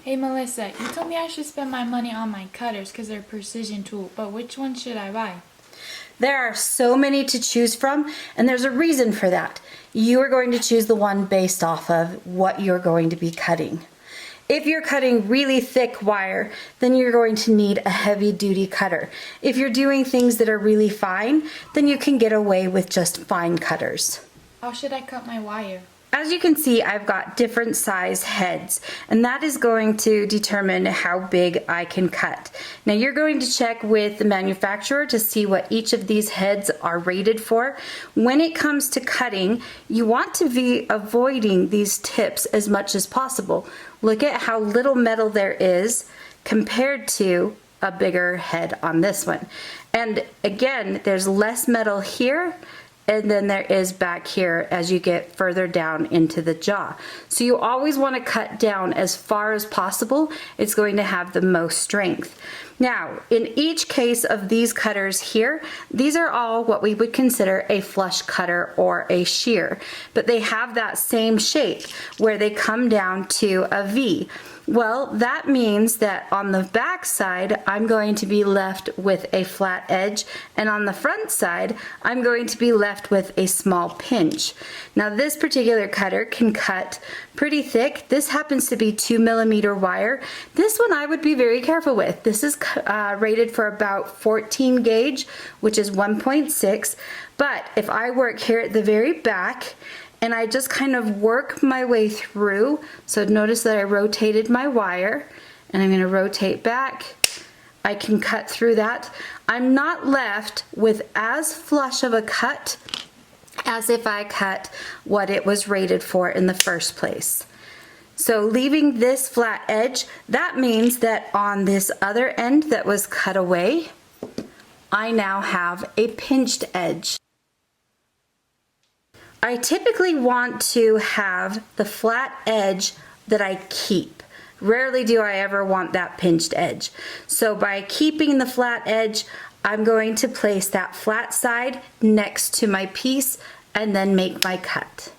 Hey Melissa, you told me I should spend my money on my cutters because they're precision tool, but which one should I buy? There are so many to choose from, and there's a reason for that. You are going to choose the one based off of what you're going to be cutting. If you're cutting really thick wire, then you're going to need a heavy duty cutter. If you're doing things that are really fine, then you can get away with just fine cutters. How should I cut my wire? As you can see, I've got different size heads, and that is going to determine how big I can cut. Now you're going to check with the manufacturer to see what each of these heads are rated for. When it comes to cutting, you want to be avoiding these tips as much as possible. Look at how little metal there is compared to a bigger head on this one. And again, there's less metal here and then there is back here as you get further down into the jaw. So you always want to cut down as far as possible. It's going to have the most strength. Now, in each case of these cutters here, these are all what we would consider a flush cutter or a shear, but they have that same shape where they come down to a V. Well, that means that on the back side, I'm going to be left with a flat edge, and on the front side, I'm going to be left with a small pinch. Now, this particular cutter can cut pretty thick. This happens to be 2mm wire. This one I would be very careful with. This is rated for about 14 gauge, which is 1.6, but if I work here at the very back, and I just kind of work my way through. So notice that I rotated my wire, and I'm going to rotate back. I can cut through that. I'm not left with as flush of a cut as if I cut what it was rated for in the first place. So leaving this flat edge, that means that on this other end that was cut away, I now have a pinched edge. I typically want to have the flat edge that I keep. Rarely do I ever want that pinched edge. So by keeping the flat edge, I'm going to place that flat side next to my piece and then make my cut.